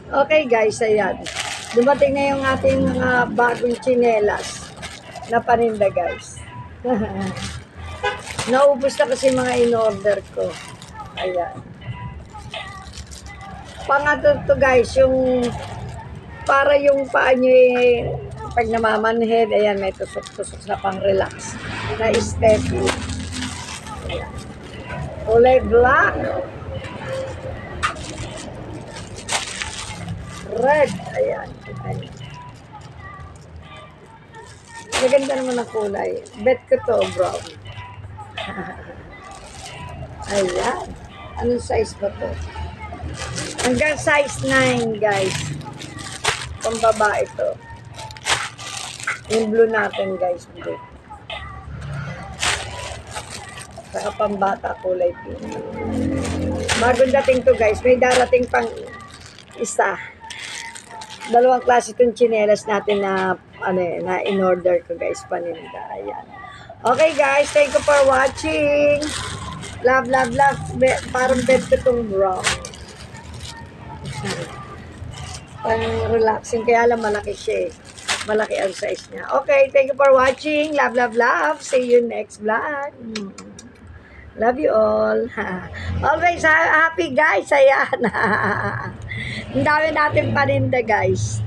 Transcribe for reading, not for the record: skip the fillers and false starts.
Okay guys, ayan. Dumating na yung ating mga bagong tsinelas na paninda guys. Naubos na kasi mga in-order ko. Ayan. Pangatlo to guys, yung para yung paa nyo pag namamanhid, ayan, may tusok-tusok na pang-relax na steady. Ayan. Kulay black. Red. Ayan. Ayan. Maganda naman ang kulay. Bet ko to, brown. Ayan. Anong size ba to? Hanggang size 9, guys. Pambaba ito. Yung blue natin, guys. Blue. Saka pambata, kulay pink. Bagong dating to, guys. May darating pang isa. Dalawang klase itong chinelas natin na na in-order ko, guys, paninda. Ayan. Okay, guys. Thank you for watching. Love, love, love. Parang bed ko itong brown. Parang relaxing. Kaya lang malaki siya eh. Malaki ang size niya. Okay, thank you for watching. Love, love, love. See you next vlog. Love you all. Always happy guys. Ayan. Ang dami natin paninda guys.